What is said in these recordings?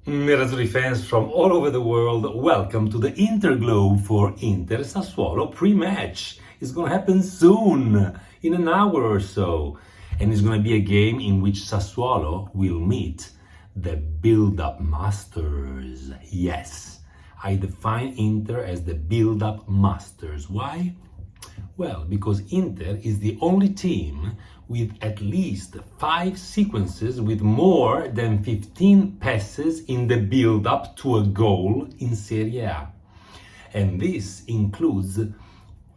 Nerazzurri fans from all over the world, welcome to the Interglobe for Inter-Sassuolo pre-match. It's gonna happen soon, in an hour or so. And it's gonna be a game in which Sassuolo will meet the Buildup Masters. Yes, I define Inter as the Buildup Masters. Why? Well, because Inter is the only team with at least 5 sequences with more than 15 passes in the build-up to a goal in Serie A. And this includes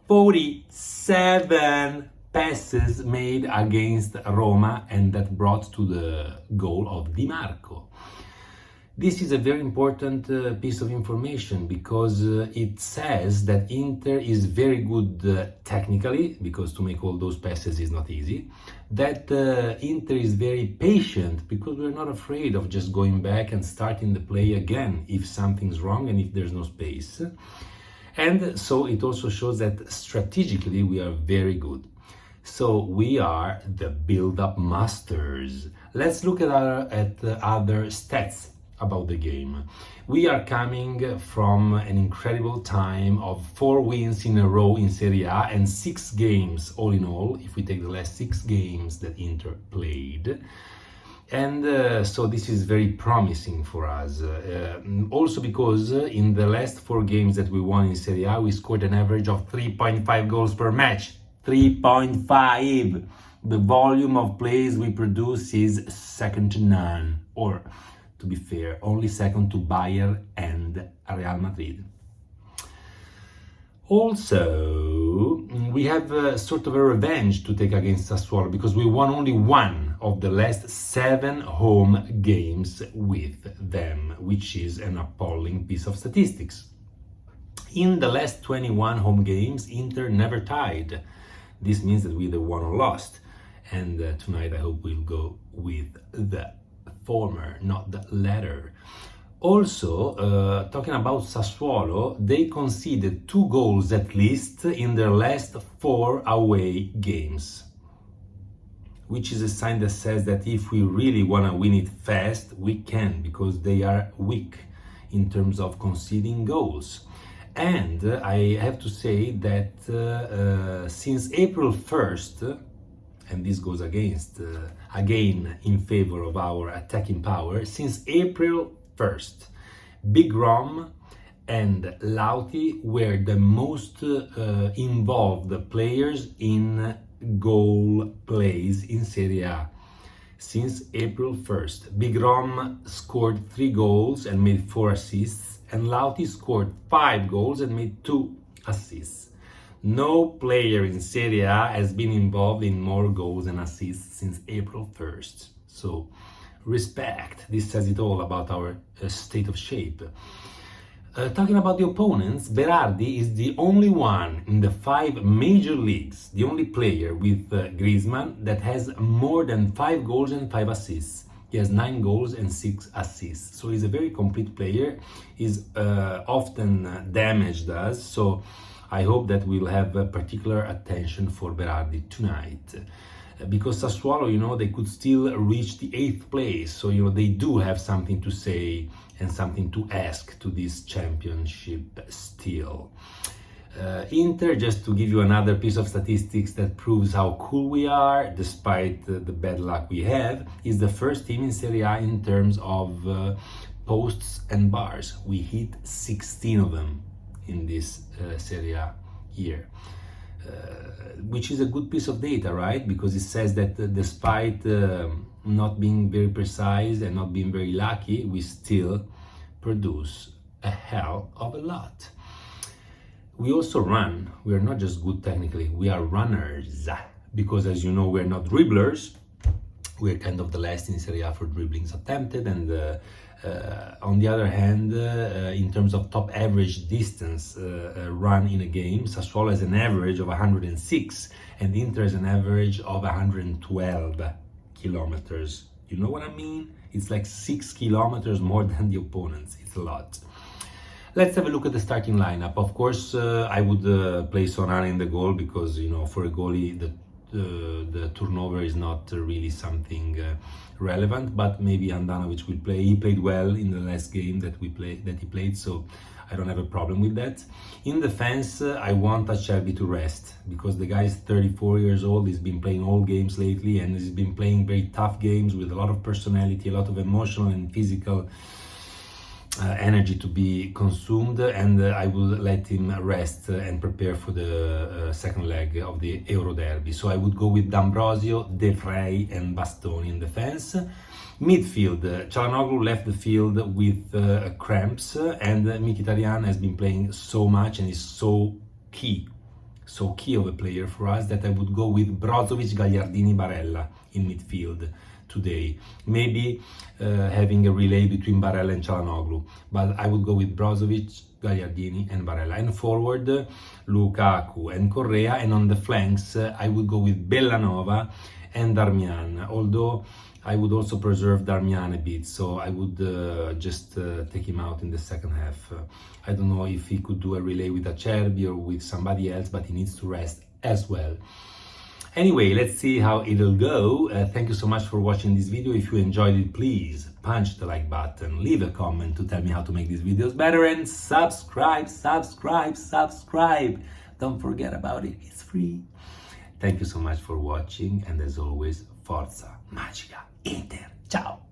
47 passes made against Roma and that brought to the goal of Di Marco. This is a very important piece of information because it says that Inter is very good technically, because to make all those passes is not easy, that Inter is very patient because we're not afraid of just going back and starting the play again if something's wrong and if there's no space. And so it also shows that strategically we are very good. So we are the build-up masters. Let's look at other stats about the game. We are coming from an incredible time of 4 wins in a row in Serie A and 6 games all in all, if we take the last 6 games that Inter played. And so this is very promising for us. Also because in the last 4 games that we won in Serie A, we scored an average of 3.5 goals per match. 3.5! The volume of plays we produce is second to none, or to be fair, only second to Bayern and Real Madrid. Also, we have sort of a revenge to take against Sassuolo because we won only 1 of the last 7 home games with them, which is an appalling piece of statistics. In the last 21 home games, Inter never tied. This means that we either won or lost. And tonight I hope we'll go with the former, not the latter. Also, talking about Sassuolo, they conceded 2 goals at least in their last 4 away games, which is a sign that says that if we really want to win it fast, we can, because they are weak in terms of conceding goals. And I have to say that since April 1st, and this goes against, again, in favor of our attacking power. Since April 1st, Big Rom and Lauti were the most involved players in goal plays in Serie A. Since April 1st, Big Rom scored 3 goals and made 4 assists, and Lauti scored 5 goals and made 2 assists. No player in Serie A has been involved in more goals and assists since April 1st. So, respect. This says it all about our state of shape. Talking about the opponents, Berardi is the only one in the 5 major leagues, the only player with Griezmann that has more than 5 goals and 5 assists. He has 9 goals and 6 assists. So he's a very complete player. He's often damaged us. So I hope that we'll have particular attention for Berardi tonight. Because Sassuolo, they could still reach the 8th place. So, they do have something to say and something to ask to this championship still. Inter, just to give you another piece of statistics that proves how cool we are, despite the bad luck we have, is the first team in Serie A in terms of posts and bars. We hit 16 of them in this Serie A year, which is a good piece of data, right? Because it says that despite not being very precise and not being very lucky, we still produce a hell of a lot. We also run. We are not just good technically, we are runners, because as you know, we're not dribblers. We're kind of the last in Serie A for dribblings attempted, and on the other hand, in terms of top average distance run in a game, Sassuolo has an average of 106 and Inter has an average of 112 kilometers. You know what I mean? It's like 6 kilometers more than the opponents. It's a lot. Let's have a look at the starting lineup. Of course, I would play Sonara in the goal because, for a goalie, the the turnover is not really something relevant, but maybe Andanovic will play. He played well in the last game that he played, so I don't have a problem with that. In defense, I want Acerbi to rest, because the guy is 34 years old. He's been playing all games lately, and he's been playing very tough games with a lot of personality, a lot of emotional and physical energy to be consumed, and I will let him rest and prepare for the second leg of the Euro Derby. So I would go with D'Ambrosio, De Vrij and Bastoni in defense. Midfield, Çalhanoğlu left the field with cramps, and Mkhitaryan has been playing so much and is so key of a player for us, that I would go with Brozovic, Gagliardini, Barella in midfield today. Maybe having a relay between Barella and Çalhanoğlu, but I would go with Brozovic, Gagliardini and Barella. And forward, Lukaku and Correa, and on the flanks I would go with Bellanova and Darmian, although I would also preserve Darmian a bit, so I would just take him out in the second half. I don't know if he could do a relay with Acerbi or with somebody else, but he needs to rest as well. Anyway, let's see how it'll go. Thank you so much for watching this video. If you enjoyed it, please punch the like button, leave a comment to tell me how to make these videos better, and subscribe. Don't forget about it, it's free. Thank you so much for watching, and as always, Forza Magica Inter. Ciao!